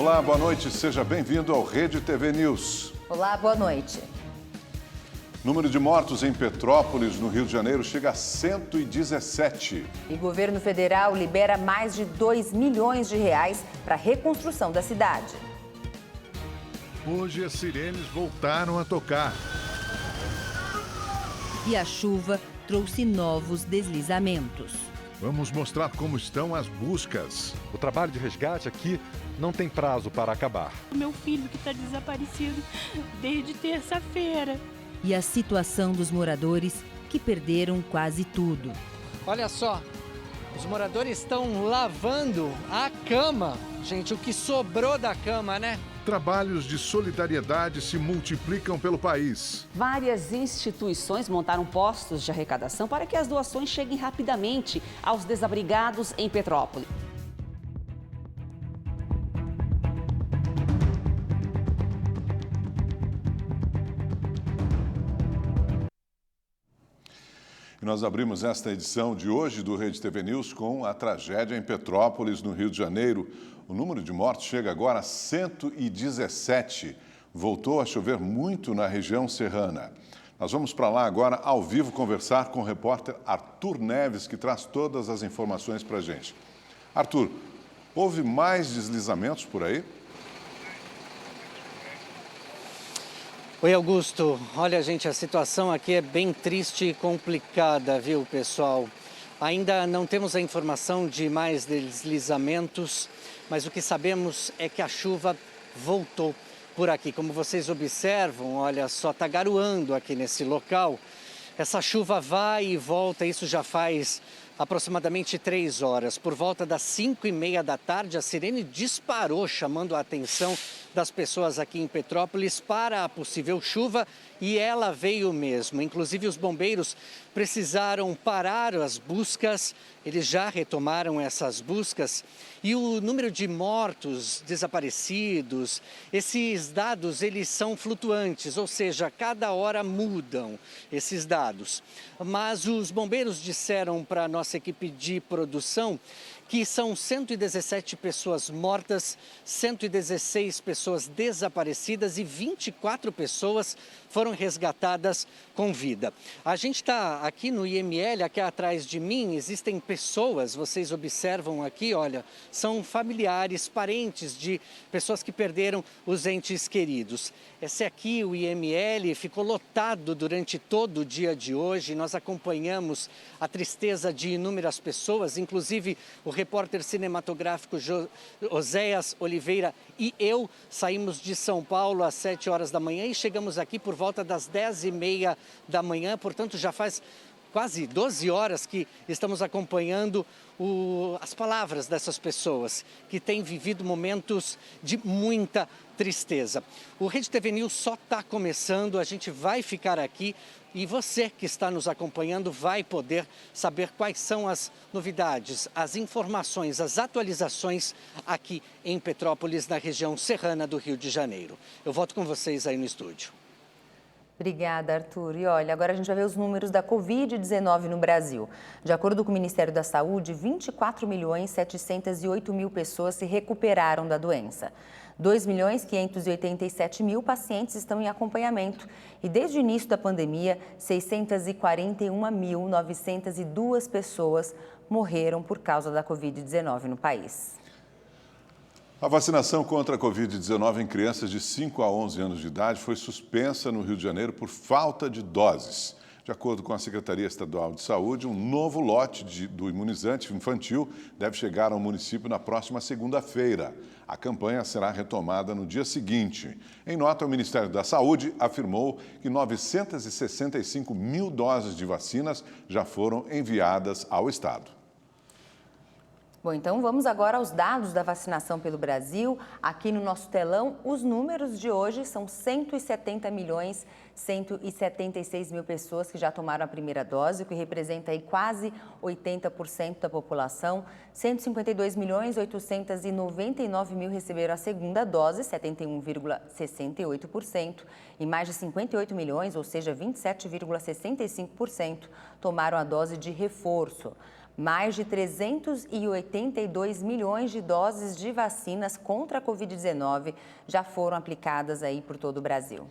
Olá, boa noite. Seja bem-vindo ao Rede TV News. Olá, boa noite. Número de mortos em Petrópolis, no Rio de Janeiro, chega a 117. E o governo federal libera mais de 2 milhões de reais para a reconstrução da cidade. Hoje as sirenes voltaram a tocar. E a chuva trouxe novos deslizamentos. Vamos mostrar como estão as buscas. O trabalho de resgate aqui não tem prazo para acabar. O meu filho que está desaparecido desde terça-feira. E a situação dos moradores que perderam quase tudo. Olha só, os moradores estão lavando a cama. Gente, o que sobrou da cama, né? Trabalhos de solidariedade se multiplicam pelo país. Várias instituições montaram postos de arrecadação para que as doações cheguem rapidamente aos desabrigados em Petrópolis. E nós abrimos esta edição de hoje do Rede TV News com a tragédia em Petrópolis, no Rio de Janeiro. O número de mortos chega agora a 117. Voltou a chover muito na região serrana. Nós vamos para lá agora, ao vivo, conversar com o repórter Arthur Neves, que traz todas as informações para a gente. Arthur, houve mais deslizamentos por aí? Oi, Augusto. Olha, gente, a situação aqui é bem triste e complicada, viu, pessoal? Ainda não temos a informação de mais deslizamentos, mas o que sabemos é que a chuva voltou por aqui. Como vocês observam, olha só, está garoando aqui nesse local. Essa chuva vai e volta, isso já faz aproximadamente 3 horas. Por volta das 5h30 da tarde, a sirene disparou, chamando a atenção das pessoas aqui em Petrópolis para a possível chuva, e ela veio mesmo. Inclusive, os bombeiros precisaram parar as buscas, eles já retomaram essas buscas, e o número de mortos, desaparecidos, esses dados, eles são flutuantes, ou seja, cada hora mudam esses dados. Mas os bombeiros disseram para a nossa equipe de produção que são 117 pessoas mortas, 116 pessoas desaparecidas e 24 pessoas foram resgatadas com vida. A gente está aqui no IML, aqui atrás de mim, existem pessoas, vocês observam aqui, olha, são familiares, parentes de pessoas que perderam os entes queridos. Esse aqui, o IML, ficou lotado durante todo o dia de hoje. Nós acompanhamos a tristeza de inúmeras pessoas, inclusive o repórter cinematográfico Oséias Oliveira e eu saímos de São Paulo às 7 horas da manhã e chegamos aqui por volta das 10h30 da manhã, portanto já faz quase 12 horas que estamos acompanhando as palavras dessas pessoas que têm vivido momentos de muita tristeza. O Rede TV News só está começando, a gente vai ficar aqui e você que está nos acompanhando vai poder saber quais são as novidades, as informações, as atualizações aqui em Petrópolis, na região serrana do Rio de Janeiro. Eu volto com vocês aí no estúdio. Obrigada, Arthur. E olha, agora a gente vai ver os números da Covid-19 no Brasil. De acordo com o Ministério da Saúde, 24.708.000 pessoas se recuperaram da doença. 2.587.000 pacientes estão em acompanhamento. E desde o início da pandemia, 641.902 pessoas morreram por causa da Covid-19 no país. A vacinação contra a Covid-19 em crianças de 5 a 11 anos de idade foi suspensa no Rio de Janeiro por falta de doses. De acordo com a Secretaria Estadual de Saúde, um novo lote do imunizante infantil deve chegar ao município na próxima segunda-feira. A campanha será retomada no dia seguinte. Em nota, o Ministério da Saúde afirmou que 965.000 doses de vacinas já foram enviadas ao estado. Bom, então vamos agora aos dados da vacinação pelo Brasil. Aqui no nosso telão, os números de hoje são 170.176.000 pessoas que já tomaram a primeira dose, o que representa aí quase 80% da população. 152.899.000 receberam a segunda dose, 71,68%. E mais de 58 milhões, ou seja, 27,65%, tomaram a dose de reforço. Mais de 382 milhões de doses de vacinas contra a Covid-19 já foram aplicadas aí por todo o Brasil.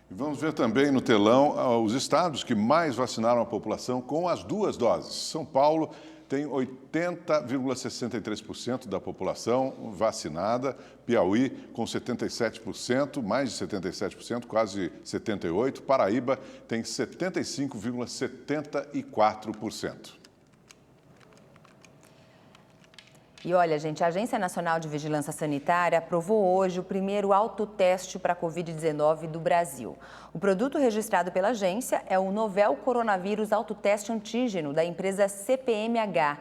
E vamos ver também no telão os estados que mais vacinaram a população com as 2 doses. São Paulo tem 80,63% da população vacinada, Piauí com 77%, mais de 77%, quase 78%, Paraíba tem 75,74%. E olha, gente, a Agência Nacional de Vigilância Sanitária aprovou hoje o primeiro autoteste para a Covid-19 do Brasil. O produto registrado pela agência é o Novel Coronavírus Autoteste Antígeno, da empresa CPMH.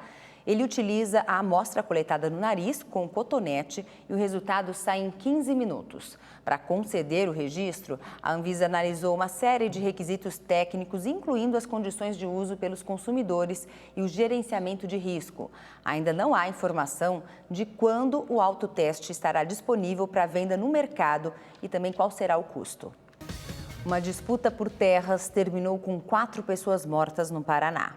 Ele utiliza a amostra coletada no nariz com cotonete e o resultado sai em 15 minutos. Para conceder o registro, a Anvisa analisou uma série de requisitos técnicos, incluindo as condições de uso pelos consumidores e o gerenciamento de risco. Ainda não há informação de quando o autoteste estará disponível para venda no mercado e também qual será o custo. Uma disputa por terras terminou com 4 pessoas mortas no Paraná.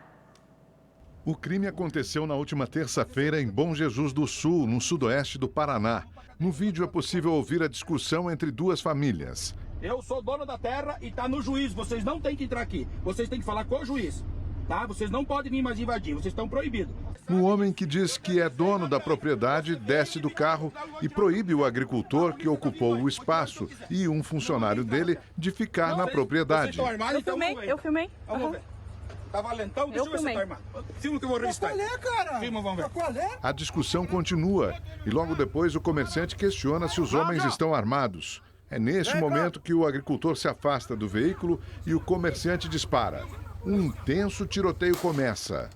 O crime aconteceu na última terça-feira em Bom Jesus do Sul, no sudoeste do Paraná. No vídeo é possível ouvir a discussão entre 2 famílias. Eu sou dono da terra e está no juiz. Vocês não têm que entrar aqui. Vocês têm que falar com o juiz. Tá? Vocês não podem vir mais invadir. Vocês estão proibidos. O homem que diz que é dono da propriedade desce do carro e proíbe o agricultor que ocupou o espaço e um funcionário dele de ficar na propriedade. Vocês estão armados, então Eu filmei. Vamos ver. Tá valentão? Deixa eu ver se você tá armado. Filma que eu vou revistar. Qual é, cara? Filma, vamos ver. Qual é? A discussão continua e logo depois o comerciante questiona se os homens estão armados. É neste momento que o agricultor se afasta do veículo e o comerciante dispara. Um intenso tiroteio começa.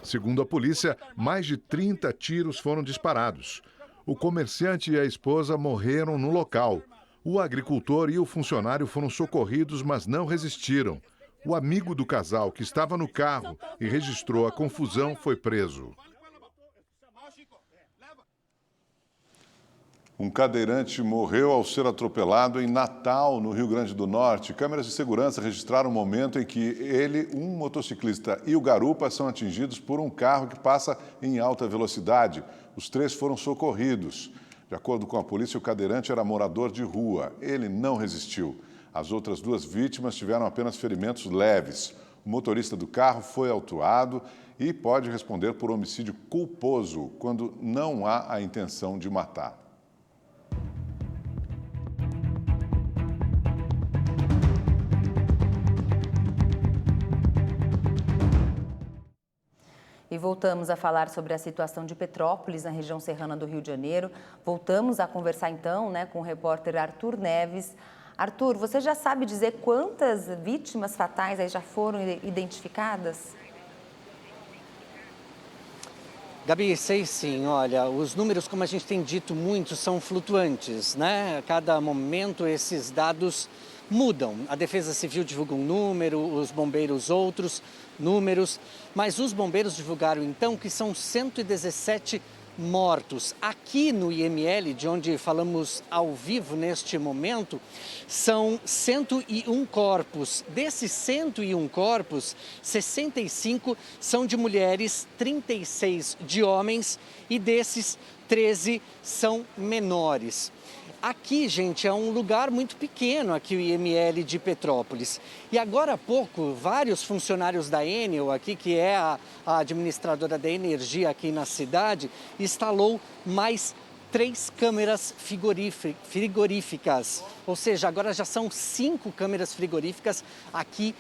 Segundo a polícia, mais de 30 tiros foram disparados. O comerciante e a esposa morreram no local. O agricultor e o funcionário foram socorridos, mas não resistiram. O amigo do casal, que estava no carro e registrou a confusão, foi preso. Um cadeirante morreu ao ser atropelado em Natal, no Rio Grande do Norte. Câmeras de segurança registraram o momento em que ele, um motociclista e o garupa são atingidos por um carro que passa em alta velocidade. Os 3 foram socorridos. De acordo com a polícia, o cadeirante era morador de rua. Ele não resistiu. As outras 2 vítimas tiveram apenas ferimentos leves. O motorista do carro foi autuado e pode responder por homicídio culposo, quando não há a intenção de matar. E voltamos a falar sobre a situação de Petrópolis, na região serrana do Rio de Janeiro. Voltamos a conversar então, com o repórter Arthur Neves. Arthur, você já sabe dizer quantas vítimas fatais aí já foram identificadas? Gabi, sei sim. Olha, os números, como a gente tem dito muito, são flutuantes, né? A cada momento esses dados mudam. A Defesa Civil divulga um número, os bombeiros outros números, mas os bombeiros divulgaram então que são 117 mortos. Aqui no IML, de onde falamos ao vivo neste momento, são 101 corpos. Desses 101 corpos, 65 são de mulheres, 36 de homens e desses 13 são menores. Aqui, gente, é um lugar muito pequeno, aqui o IML de Petrópolis. E agora há pouco, vários funcionários da Enel, aqui, que é a administradora da energia aqui na cidade, instalou mais 3 câmeras frigoríficas. Ou seja, agora já são 5 câmeras frigoríficas aqui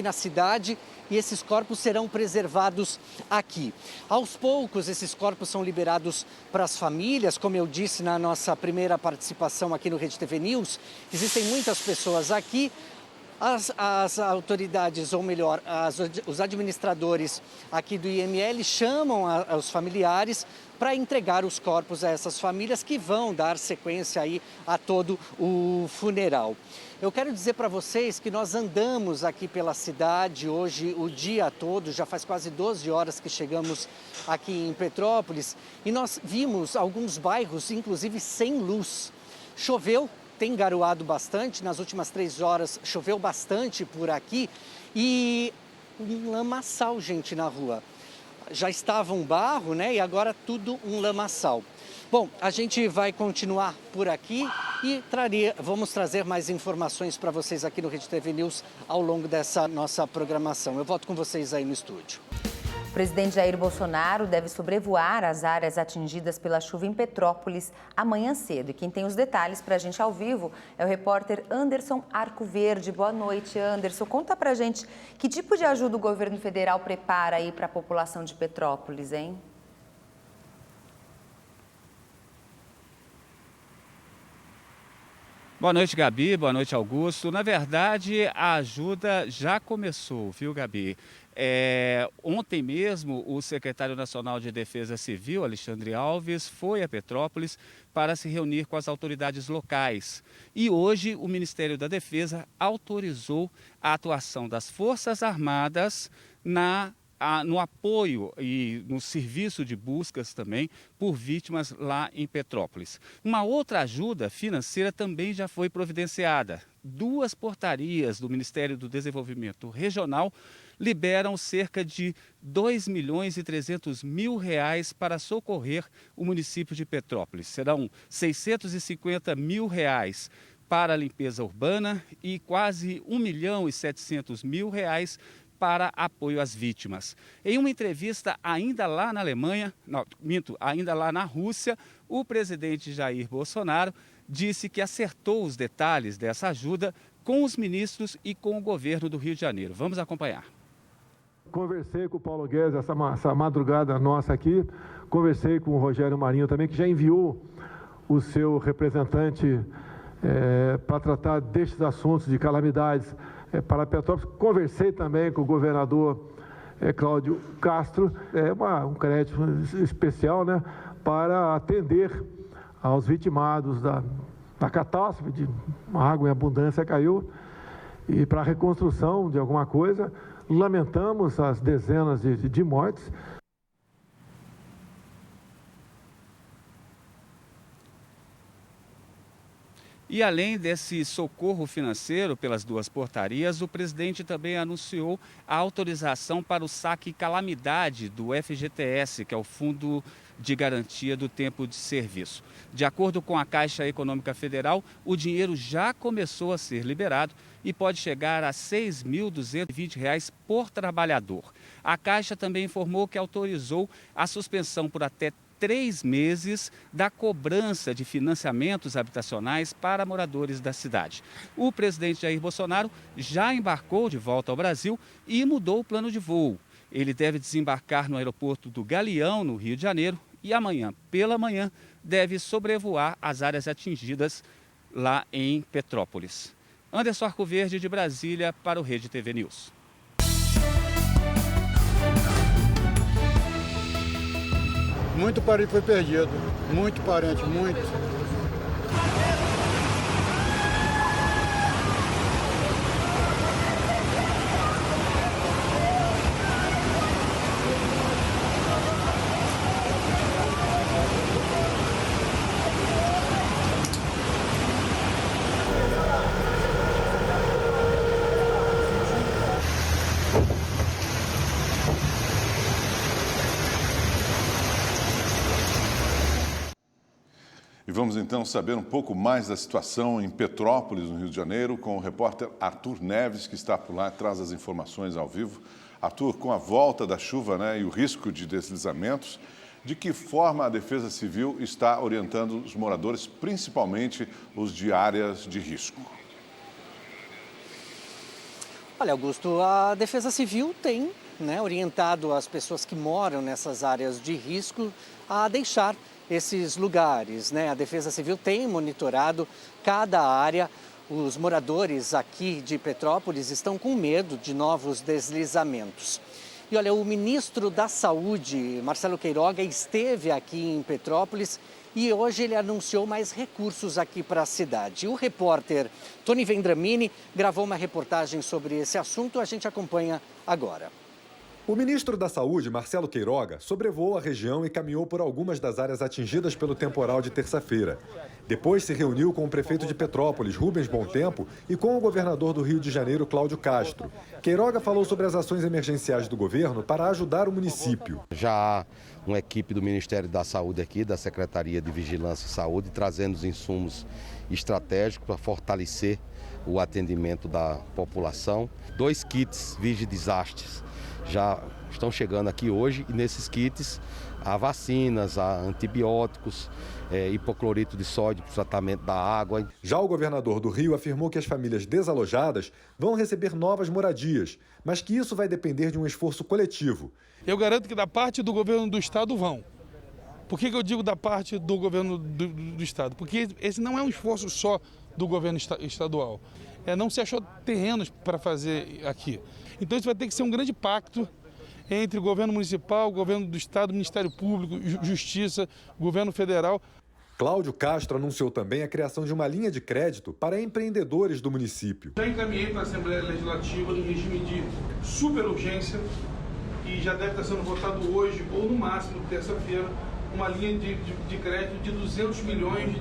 na cidade. E esses corpos serão preservados aqui. Aos poucos, esses corpos são liberados para as famílias, como eu disse na nossa primeira participação aqui no Rede TV News. Existem muitas pessoas aqui As autoridades, ou melhor, os administradores aqui do IML chamam os familiares para entregar os corpos a essas famílias que vão dar sequência aí a todo o funeral. Eu quero dizer para vocês que nós andamos aqui pela cidade hoje o dia todo, já faz quase 12 horas que chegamos aqui em Petrópolis e nós vimos alguns bairros, inclusive, sem luz. Choveu, tem garoado bastante, nas últimas 3 horas choveu bastante por aqui e um lamaçal, gente, na rua. Já estava um barro, né, e agora tudo um lamaçal. Bom, a gente vai continuar por aqui e vamos trazer mais informações para vocês aqui no Rede TV News ao longo dessa nossa programação. Eu volto com vocês aí no estúdio. O presidente Jair Bolsonaro deve sobrevoar as áreas atingidas pela chuva em Petrópolis amanhã cedo. E quem tem os detalhes para a gente ao vivo é o repórter Anderson Arcoverde. Boa noite, Anderson. Conta para a gente que tipo de ajuda o governo federal prepara aí para a população de Petrópolis, hein? Boa noite, Gabi. Boa noite, Augusto. Na verdade, a ajuda já começou, viu, Gabi? Ontem mesmo, o secretário nacional de Defesa Civil, Alexandre Alves, foi a Petrópolis para se reunir com as autoridades locais. E hoje, o Ministério da Defesa autorizou a atuação das Forças Armadas no apoio e no serviço de buscas também por vítimas lá em Petrópolis. Uma outra ajuda financeira também já foi providenciada. 2 portarias do Ministério do Desenvolvimento Regional liberam cerca de R$2.300.000 para socorrer o município de Petrópolis. Serão R$650.000 para a limpeza urbana e quase R$1.700.000 para apoio às vítimas. Em uma entrevista ainda lá na Alemanha, ainda lá na Rússia, o presidente Jair Bolsonaro disse que acertou os detalhes dessa ajuda com os ministros e com o governo do Rio de Janeiro. Vamos acompanhar. Conversei com o Paulo Guedes essa madrugada nossa aqui, conversei com o Rogério Marinho também, que já enviou o seu representante para tratar destes assuntos de calamidades para Petrópolis. Conversei também com o governador Cláudio Castro, um crédito especial, né, para atender aos vitimados da catástrofe, de uma água em abundância caiu, e para a reconstrução de alguma coisa. Lamentamos as dezenas de mortes. E além desse socorro financeiro pelas 2 portarias, o presidente também anunciou a autorização para o saque calamidade do FGTS, que é o Fundo de Garantia do Tempo de Serviço. De acordo com a Caixa Econômica Federal, o dinheiro já começou a ser liberado e pode chegar a R$ 6.220 por trabalhador. A Caixa também informou que autorizou a suspensão por até 3 meses da cobrança de financiamentos habitacionais para moradores da cidade. O presidente Jair Bolsonaro já embarcou de volta ao Brasil e mudou o plano de voo. Ele deve desembarcar no aeroporto do Galeão, no Rio de Janeiro, e amanhã, pela manhã, deve sobrevoar as áreas atingidas lá em Petrópolis. Anderson Arcoverde, de Brasília, para o Rede TV News. Muito parente foi perdido, muito parente, muito. E vamos então saber um pouco mais da situação em Petrópolis, no Rio de Janeiro, com o repórter Arthur Neves, que está por lá, traz as informações ao vivo. Arthur, com a volta da chuva, né, e o risco de deslizamentos, de que forma a Defesa Civil está orientando os moradores, principalmente os de áreas de risco? Olha, Augusto, a Defesa Civil tem, né, orientado as pessoas que moram nessas áreas de risco a deixar esses lugares, né? A Defesa Civil tem monitorado cada área Os moradores aqui de Petrópolis estão com medo de novos deslizamentos. E olha, o ministro da Saúde, Marcelo Queiroga, esteve aqui em Petrópolis e hoje ele anunciou mais recursos aqui para a cidade. O repórter Tony Vendramini gravou uma reportagem sobre esse assunto, a gente acompanha agora. O ministro da Saúde, Marcelo Queiroga, sobrevoou a região e caminhou por algumas das áreas atingidas pelo temporal de terça-feira. Depois se reuniu com o prefeito de Petrópolis, Rubens Bontempo, e com o governador do Rio de Janeiro, Cláudio Castro. Queiroga falou sobre as ações emergenciais do governo para ajudar o município. Já há uma equipe do Ministério da Saúde aqui, da Secretaria de Vigilância e Saúde, trazendo os insumos estratégicos para fortalecer o atendimento da população. 2 kits Vigidesastres já estão chegando aqui hoje e nesses kits há vacinas, há antibióticos, hipoclorito de sódio para o tratamento da água. Já o governador do Rio afirmou que as famílias desalojadas vão receber novas moradias, mas que isso vai depender de um esforço coletivo. Eu garanto que da parte do governo do estado vão. Por que eu digo da parte do governo do estado? Porque esse não é um esforço só do governo estadual. Não se achou terrenos para fazer aqui. Então isso vai ter que ser um grande pacto entre o governo municipal, o governo do estado, o Ministério Público, Justiça, governo federal. Cláudio Castro anunciou também a criação de uma linha de crédito para empreendedores do município. Já encaminhei para a Assembleia Legislativa em regime de super urgência e já deve estar sendo votado hoje ou no máximo terça-feira uma linha de crédito de 200 milhões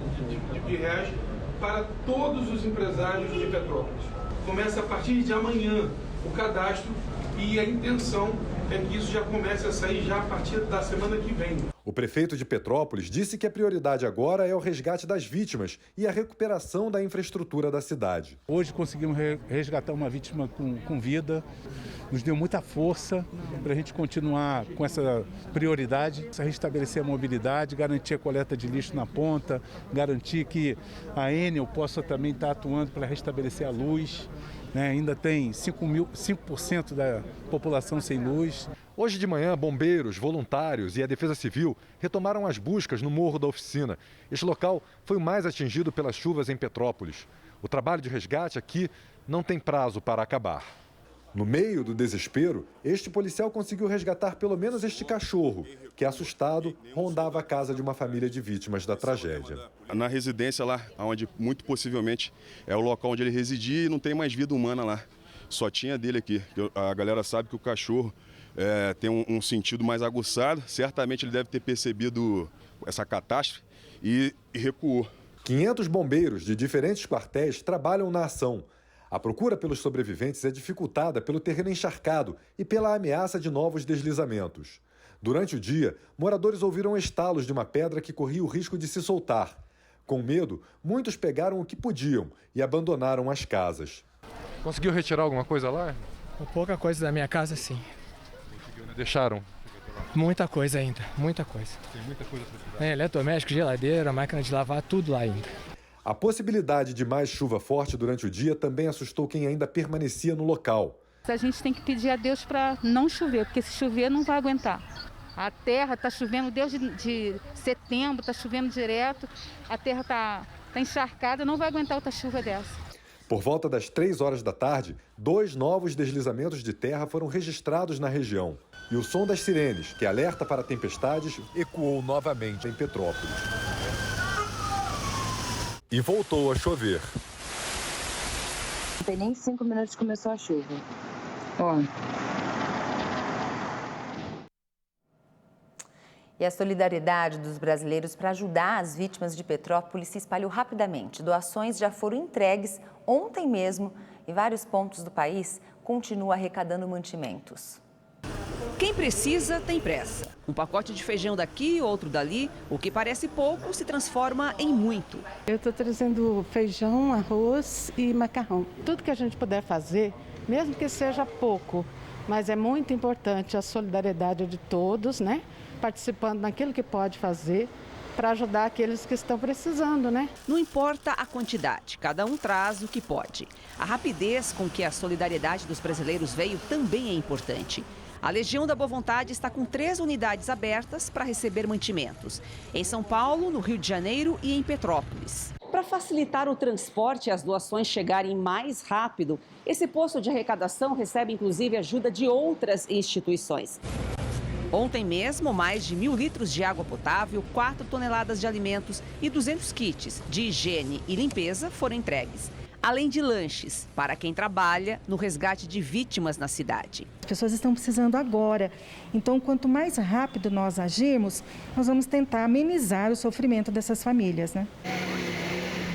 de reais para todos os empresários de Petrópolis. Começa a partir de amanhã o cadastro e a intenção é que isso já comece a sair já a partir da semana que vem. O prefeito de Petrópolis disse que a prioridade agora é o resgate das vítimas e a recuperação da infraestrutura da cidade. Hoje conseguimos resgatar uma vítima com vida, nos deu muita força para a gente continuar com essa prioridade, restabelecer a mobilidade, garantir a coleta de lixo na ponta, garantir que a Enel possa também estar atuando para restabelecer a luz. Ainda tem 5% da população sem luz. Hoje de manhã, bombeiros, voluntários e a Defesa Civil retomaram as buscas no Morro da Oficina. Este local foi o mais atingido pelas chuvas em Petrópolis. O trabalho de resgate aqui não tem prazo para acabar. No meio do desespero, este policial conseguiu resgatar pelo menos este cachorro, que, assustado, rondava a casa de uma família de vítimas da tragédia. Na residência lá, onde muito possivelmente é o local onde ele residia e não tem mais vida humana lá. Só tinha dele aqui. A galera sabe que o cachorro tem um sentido mais aguçado. Certamente ele deve ter percebido essa catástrofe e recuou. 500 bombeiros de diferentes quartéis trabalham na ação. A procura pelos sobreviventes é dificultada pelo terreno encharcado e pela ameaça de novos deslizamentos. Durante o dia, moradores ouviram estalos de uma pedra que corria o risco de se soltar. Com medo, muitos pegaram o que podiam e abandonaram as casas. Conseguiu retirar alguma coisa lá? Pouca coisa da minha casa, sim. Deixaram? Muita coisa ainda, muita coisa. Tem muita coisa para tirar? Eletrodoméstico, geladeira, máquina de lavar, tudo lá ainda. A possibilidade de mais chuva forte durante o dia também assustou quem ainda permanecia no local. A gente tem que pedir a Deus para não chover, porque se chover não vai aguentar. A terra está chovendo desde setembro, está chovendo direto, a terra está encharcada, não vai aguentar outra chuva dessa. Por volta das 3 horas da tarde, 2 novos deslizamentos de terra foram registrados na região. E o som das sirenes, que alerta para tempestades, ecoou novamente em Petrópolis. E voltou a chover. Não tem nem 5 minutos que começou a chuva. Ó. E a solidariedade dos brasileiros para ajudar as vítimas de Petrópolis se espalhou rapidamente. Doações já foram entregues ontem mesmo e vários pontos do país continuam arrecadando mantimentos. Quem precisa tem pressa. Um pacote de feijão daqui, outro dali, o que parece pouco se transforma em muito. Eu estou trazendo feijão, arroz e macarrão. Tudo que a gente puder fazer, mesmo que seja pouco, mas é muito importante a solidariedade de todos, né? Participando naquilo que pode fazer para ajudar aqueles que estão precisando, né? Não importa a quantidade, cada um traz o que pode. A rapidez com que a solidariedade dos brasileiros veio também é importante. A Legião da Boa Vontade está com 3 unidades abertas para receber mantimentos. Em São Paulo, no Rio de Janeiro e em Petrópolis. para facilitar o transporte e as doações chegarem mais rápido, esse posto de arrecadação recebe inclusive ajuda de outras instituições. Ontem mesmo, mais de 1.000 litros de água potável, 4 toneladas de alimentos e 200 kits de higiene e limpeza foram entregues. Além de lanches para quem trabalha no resgate de vítimas na cidade. As pessoas estão precisando agora. Então, quanto mais rápido nós agirmos, nós vamos tentar amenizar o sofrimento dessas famílias, né?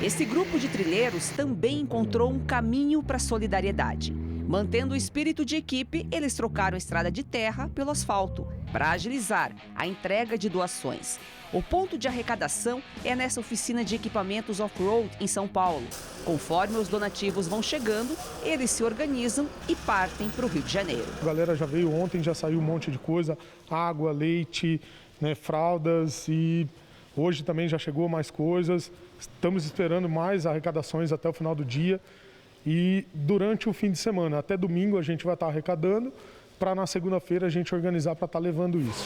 Esse grupo de trilheiros também encontrou um caminho para a solidariedade. Mantendo o espírito de equipe, eles trocaram a estrada de terra pelo asfalto para agilizar a entrega de doações. O ponto de arrecadação é nessa oficina de equipamentos off-road em São Paulo. Conforme os donativos vão chegando, eles se organizam e partem para o Rio de Janeiro. A galera já veio ontem, já saiu um monte de coisa, água, leite, né, fraldas, e hoje também já chegou mais coisas. Estamos esperando mais arrecadações até o final do dia. E durante o fim de semana, até domingo, a gente vai estar arrecadando para na segunda-feira a gente organizar para estar levando isso.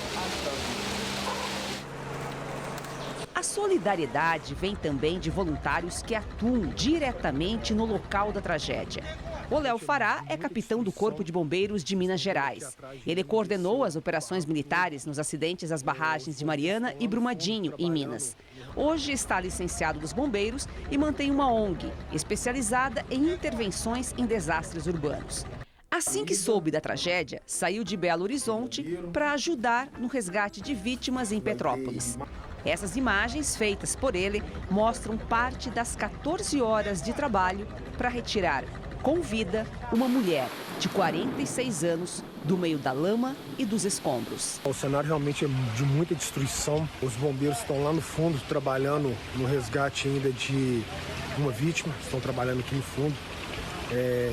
A solidariedade vem também de voluntários que atuam diretamente no local da tragédia. O Léo Fará é capitão do Corpo de Bombeiros de Minas Gerais. Ele coordenou as operações militares nos acidentes às barragens de Mariana e Brumadinho, em Minas. Hoje está licenciado dos bombeiros e mantém uma ONG, especializada em intervenções em desastres urbanos. Assim que soube da tragédia, saiu de Belo Horizonte para ajudar no resgate de vítimas em Petrópolis. Essas imagens, feitas por ele, mostram parte das 14 horas de trabalho para retirar com vida uma mulher de 46 anos do meio da lama e dos escombros. O cenário realmente é de muita destruição. Os bombeiros estão lá no fundo trabalhando no resgate ainda de uma vítima. Estão trabalhando aqui no fundo,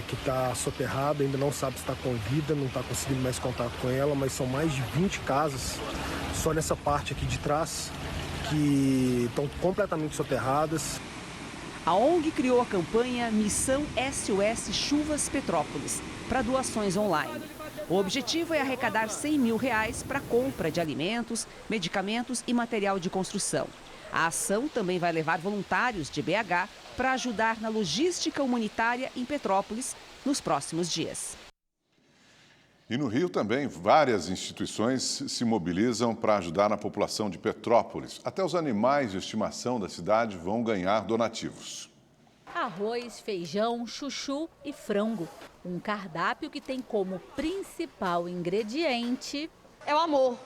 que está soterrada, ainda não sabe se está com vida, não está conseguindo mais contato com ela, mas são mais de 20 casas só nessa parte aqui de trás que estão completamente soterradas. A ONG criou a campanha Missão SOS Chuvas Petrópolis para doações online. O objetivo é arrecadar R$100 mil para a compra de alimentos, medicamentos e material de construção. A ação também vai levar voluntários de BH para ajudar na logística humanitária em Petrópolis nos próximos dias. E no Rio também, várias instituições se mobilizam para ajudar na população de Petrópolis. Até os animais de estimação da cidade vão ganhar donativos. Arroz, feijão, chuchu e frango. Um cardápio que tem como principal ingrediente... é o amor.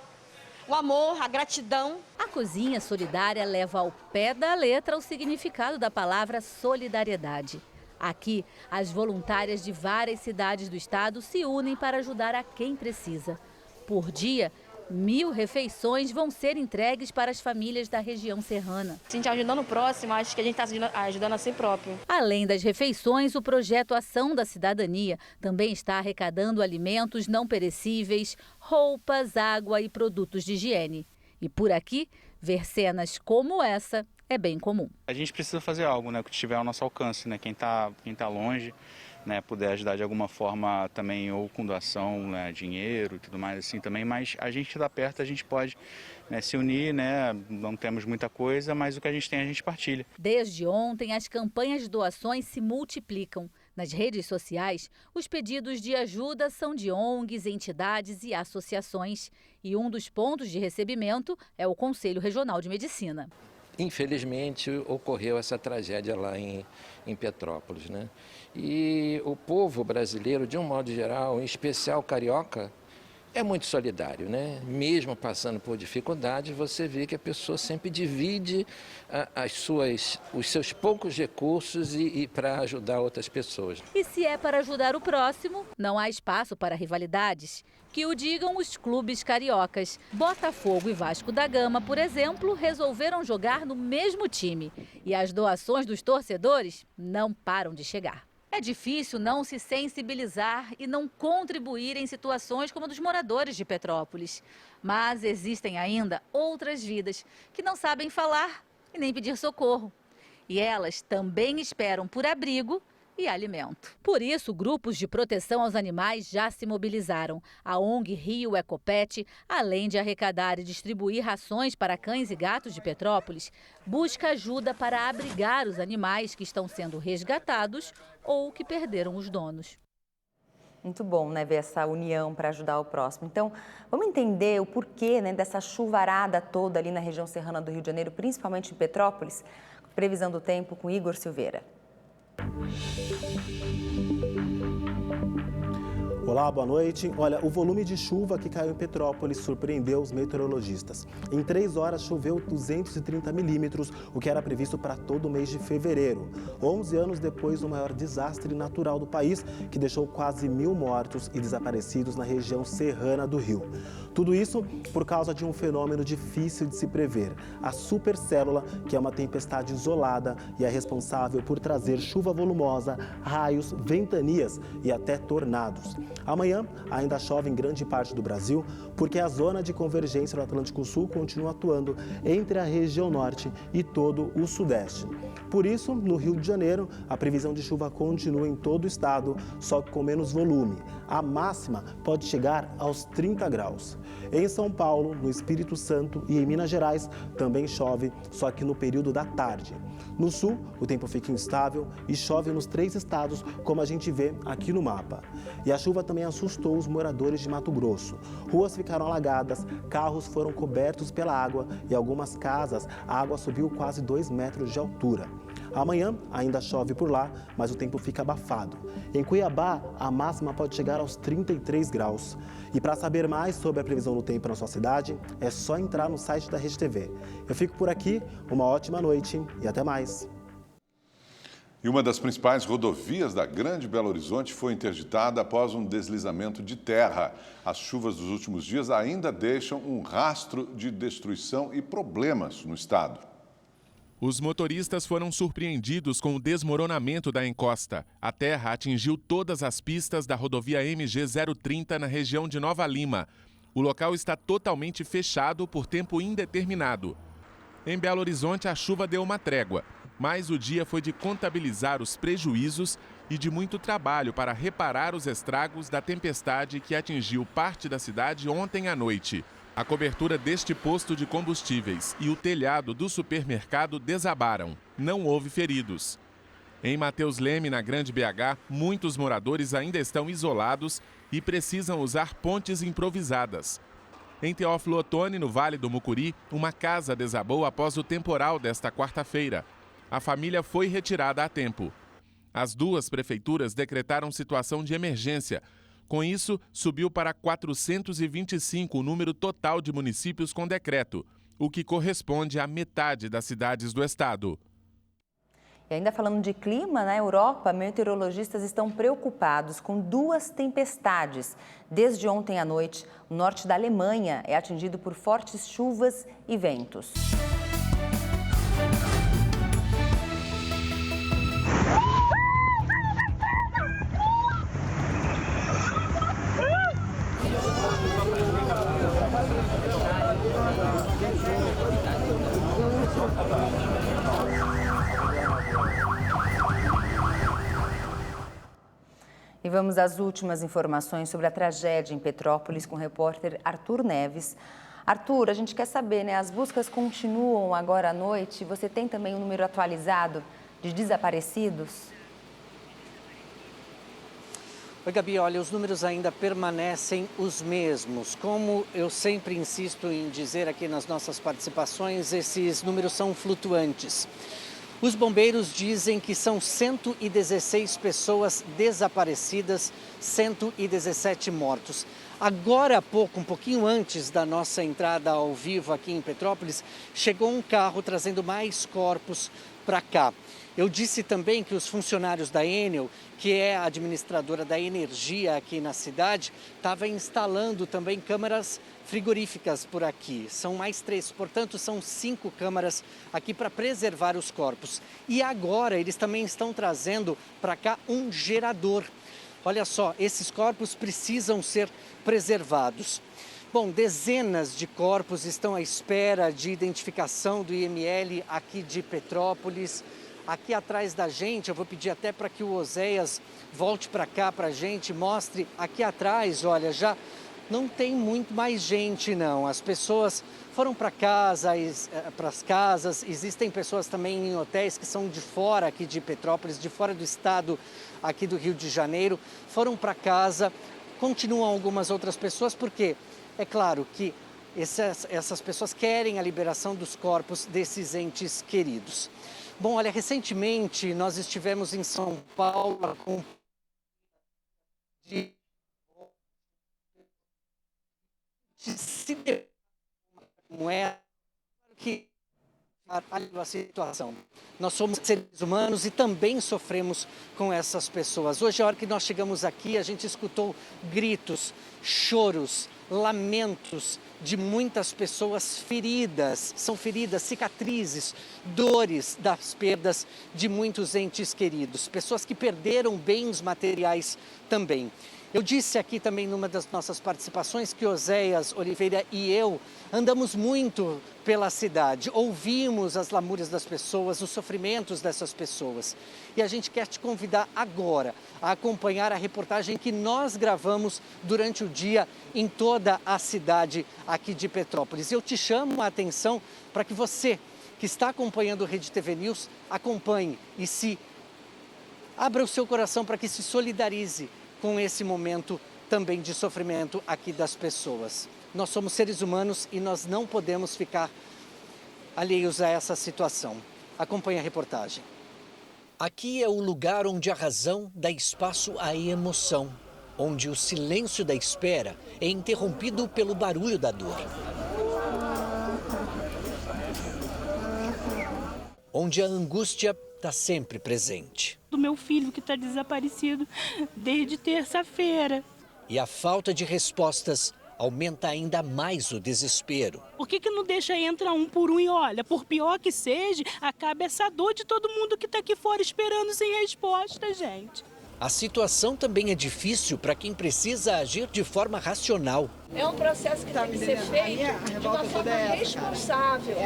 O amor, a gratidão. A cozinha solidária leva ao pé da letra o significado da palavra solidariedade. Aqui, as voluntárias de várias cidades do estado se unem para ajudar a quem precisa. Por dia, 1.000 refeições vão ser entregues para as famílias da região serrana. Se a gente ajudando o próximo, acho que a gente está ajudando a si próprio. Além das refeições, o projeto Ação da Cidadania também está arrecadando alimentos não perecíveis, roupas, água e produtos de higiene. E por aqui, ver cenas como essa é bem comum. A gente precisa fazer algo, né, que estiver ao nosso alcance, né, quem tá longe, né, puder ajudar de alguma forma também, ou com doação, né, dinheiro e tudo mais assim também, mas a gente está perto, a gente pode, né, se unir, né, não temos muita coisa, mas o que a gente tem a gente partilha. Desde ontem, as campanhas de doações se multiplicam. Nas redes sociais, os pedidos de ajuda são de ONGs, entidades e associações. E um dos pontos de recebimento é o Conselho Regional de Medicina. Infelizmente, ocorreu essa tragédia lá em Petrópolis, né? E o povo brasileiro, de um modo geral, em especial carioca, é muito solidário, né? Mesmo passando por dificuldades, você vê que a pessoa sempre divide os seus poucos recursos e para ajudar outras pessoas. E se é para ajudar o próximo, não há espaço para rivalidades. Que o digam os clubes cariocas. Botafogo e Vasco da Gama, por exemplo, resolveram jogar no mesmo time. E as doações dos torcedores não param de chegar. É difícil não se sensibilizar e não contribuir em situações como a dos moradores de Petrópolis. Mas existem ainda outras vidas que não sabem falar e nem pedir socorro. E elas também esperam por abrigo e alimento. Por isso, grupos de proteção aos animais já se mobilizaram. A ONG Rio Ecopet, além de arrecadar e distribuir rações para cães e gatos de Petrópolis, busca ajuda para abrigar os animais que estão sendo resgatados ou que perderam os donos. Muito bom, né, ver essa união para ajudar o próximo. Então, vamos entender o porquê, né, dessa chuvarada toda ali na região serrana do Rio de Janeiro, principalmente em Petrópolis. Previsão do tempo com Igor Silveira. Olá, boa noite. Olha, o volume de chuva que caiu em Petrópolis surpreendeu os meteorologistas. Em 3 horas choveu 230 milímetros, o que era previsto para todo o mês de fevereiro. 11 anos depois do maior desastre natural do país, que deixou quase 1.000 mortos e desaparecidos na região serrana do Rio. Tudo isso por causa de um fenômeno difícil de se prever, a supercélula, que é uma tempestade isolada e é responsável por trazer chuva volumosa, raios, ventanias e até tornados. Amanhã ainda chove em grande parte do Brasil, porque a zona de convergência do Atlântico Sul continua atuando entre a região norte e todo o sudeste. Por isso, no Rio de Janeiro, a previsão de chuva continua em todo o estado, só que com menos volume. A máxima pode chegar aos 30 graus. Em São Paulo, no Espírito Santo e em Minas Gerais também chove, só que no período da tarde. No sul, o tempo fica instável e chove nos 3 estados, como a gente vê aqui no mapa. E a chuva também assustou os moradores de Mato Grosso. Ruas ficaram alagadas, carros foram cobertos pela água e algumas casas, a água subiu quase 2 metros de altura. Amanhã ainda chove por lá, mas o tempo fica abafado. Em Cuiabá, a máxima pode chegar aos 33 graus. E para saber mais sobre a previsão do tempo na sua cidade, é só entrar no site da Rede TV. Eu fico por aqui, uma ótima noite e até mais. E uma das principais rodovias da Grande Belo Horizonte foi interditada após um deslizamento de terra. As chuvas dos últimos dias ainda deixam um rastro de destruição e problemas no estado. Os motoristas foram surpreendidos com o desmoronamento da encosta. A terra atingiu todas as pistas da rodovia MG 030 na região de Nova Lima. O local está totalmente fechado por tempo indeterminado. Em Belo Horizonte, a chuva deu uma trégua, mas o dia foi de contabilizar os prejuízos e de muito trabalho para reparar os estragos da tempestade que atingiu parte da cidade ontem à noite. A cobertura deste posto de combustíveis e o telhado do supermercado desabaram. Não houve feridos. Em Mateus Leme, na Grande BH, muitos moradores ainda estão isolados e precisam usar pontes improvisadas. Em Teófilo Otoni, no Vale do Mucuri, uma casa desabou após o temporal desta quarta-feira. A família foi retirada a tempo. As 2 prefeituras decretaram situação de emergência. Com isso, subiu para 425 o número total de municípios com decreto, o que corresponde à metade das cidades do estado. E ainda falando de clima, na Europa, meteorologistas estão preocupados com 2 tempestades. Desde ontem à noite, o norte da Alemanha é atingido por fortes chuvas e ventos. E vamos às últimas informações sobre a tragédia em Petrópolis com o repórter Arthur Neves. Arthur, a gente quer saber, né? As buscas continuam agora à noite. Você tem também um número atualizado de desaparecidos? Oi, Gabi, olha, os números ainda permanecem os mesmos. Como eu sempre insisto em dizer aqui nas nossas participações, esses números são flutuantes. Os bombeiros dizem que são 116 pessoas desaparecidas, 117 mortos. Agora há pouco, um pouquinho antes da nossa entrada ao vivo aqui em Petrópolis, chegou um carro trazendo mais corpos para cá. Eu disse também que os funcionários da Enel, que é a administradora da energia aqui na cidade, estava instalando também câmaras frigoríficas por aqui. São mais 3, portanto são 5 câmaras aqui para preservar os corpos. E agora eles também estão trazendo para cá um gerador. Olha só, esses corpos precisam ser preservados. Bom, dezenas de corpos estão à espera de identificação do IML aqui de Petrópolis. aqui atrás da gente. Eu vou pedir até para que o Oséias volte para cá para a gente, mostre aqui atrás, olha, já não tem muito mais gente não. As pessoas foram para casa, para as casas, existem pessoas também em hotéis que são de fora aqui de Petrópolis, de fora do estado aqui do Rio de Janeiro, foram para casa, continuam algumas outras pessoas, porque é claro que essas pessoas querem a liberação dos corpos desses entes queridos. Bom, olha, recentemente nós estivemos em São Paulo com como é que a situação. Nós somos seres humanos e também sofremos com essas pessoas. Hoje, a hora que nós chegamos aqui, a gente escutou gritos, choros, lamentos de muitas pessoas feridas. São feridas, cicatrizes, dores das perdas de muitos entes queridos. Pessoas que perderam bens materiais também. Eu disse aqui também numa das nossas participações que Oséias Oliveira e eu andamos muito pela cidade, ouvimos as lamúrias das pessoas, os sofrimentos dessas pessoas. E a gente quer te convidar agora a acompanhar a reportagem que nós gravamos durante o dia em toda a cidade aqui de Petrópolis. Eu te chamo a atenção para que você que está acompanhando o Rede TV News acompanhe e abra o seu coração para que se solidarize com esse momento também de sofrimento aqui das pessoas. Nós somos seres humanos e nós não podemos ficar alheios a essa situação. Acompanhe a reportagem. Aqui é o lugar onde a razão dá espaço à emoção, onde o silêncio da espera é interrompido pelo barulho da dor. Onde a angústia está sempre presente. Do meu filho que está desaparecido desde terça-feira. E a falta de respostas aumenta ainda mais o desespero. Por que não deixa entrar um por um e olha, por pior que seja, acaba essa dor de todo mundo que está aqui fora esperando sem resposta, gente. A situação também é difícil para quem precisa agir de forma racional. É um processo que tem que ser feito de uma forma responsável.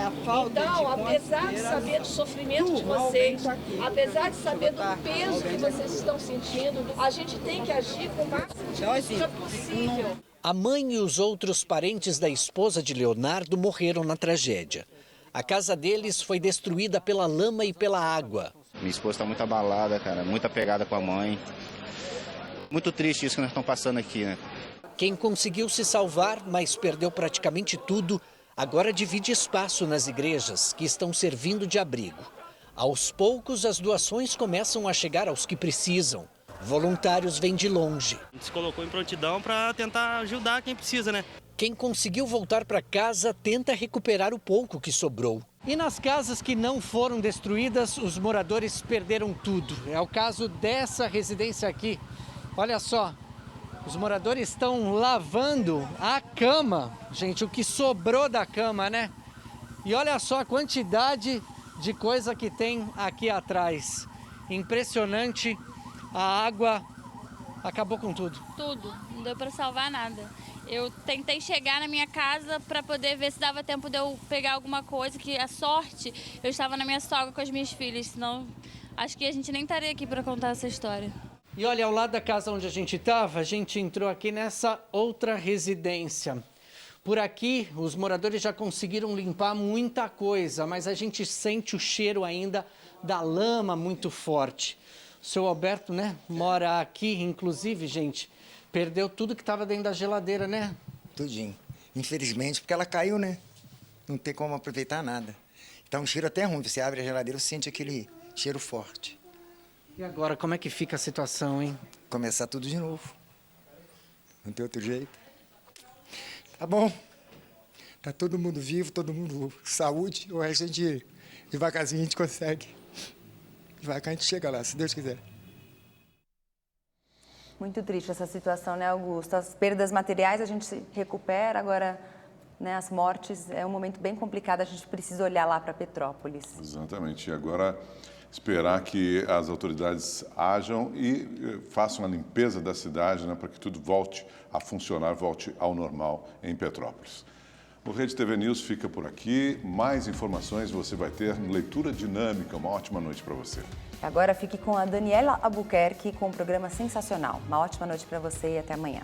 Então, apesar de saber do sofrimento de vocês, apesar de saber do peso que vocês estão sentindo, a gente tem que agir com o máximo de postura possível. A mãe e os outros parentes da esposa de Leonardo morreram na tragédia. A casa deles foi destruída pela lama e pela água. Minha esposa está muito abalada, cara, muito apegada com a mãe. Muito triste isso que nós estamos passando aqui, né? Quem conseguiu se salvar, mas perdeu praticamente tudo, agora divide espaço nas igrejas que estão servindo de abrigo. Aos poucos, as doações começam a chegar aos que precisam. Voluntários vêm de longe. A gente se colocou em prontidão para tentar ajudar quem precisa, né? Quem conseguiu voltar para casa tenta recuperar o pouco que sobrou. E nas casas que não foram destruídas, os moradores perderam tudo. É o caso dessa residência aqui. Olha só, os moradores estão lavando a cama. Gente, o que sobrou da cama, né? E olha só a quantidade de coisa que tem aqui atrás. Impressionante, a água acabou com tudo. Tudo, não deu para salvar nada. Eu tentei chegar na minha casa para poder ver se dava tempo de eu pegar alguma coisa, que a sorte, eu estava na minha sogra com as minhas filhas, senão acho que a gente nem estaria aqui para contar essa história. E olha, ao lado da casa onde a gente estava, a gente entrou aqui nessa outra residência. Por aqui, os moradores já conseguiram limpar muita coisa, mas a gente sente o cheiro ainda da lama muito forte. O seu Alberto, né, mora aqui, inclusive, gente, perdeu tudo que estava dentro da geladeira, né? Tudinho. Infelizmente, porque ela caiu, né? Não tem como aproveitar nada. Então, um cheiro até ruim. Você abre a geladeira e sente aquele cheiro forte. E agora, como é que fica a situação, hein? Começar tudo de novo. Não tem outro jeito. Tá bom. Tá todo mundo vivo, todo mundo saúde. O resto a gente, devagarzinho, a gente consegue. Devagar a gente chega lá, se Deus quiser. Muito triste essa situação, né, Augusto? As perdas materiais a gente se recupera, agora, né, as mortes é um momento bem complicado, a gente precisa olhar lá para Petrópolis. Exatamente, e agora esperar que as autoridades ajam e façam a limpeza da cidade, né, para que tudo volte a funcionar, volte ao normal em Petrópolis. O Rede TV News fica por aqui. Mais informações você vai ter no Leitura Dinâmica. Uma ótima noite para você. Agora fique com a Daniela Albuquerque com um programa sensacional. Uma ótima noite para você e até amanhã.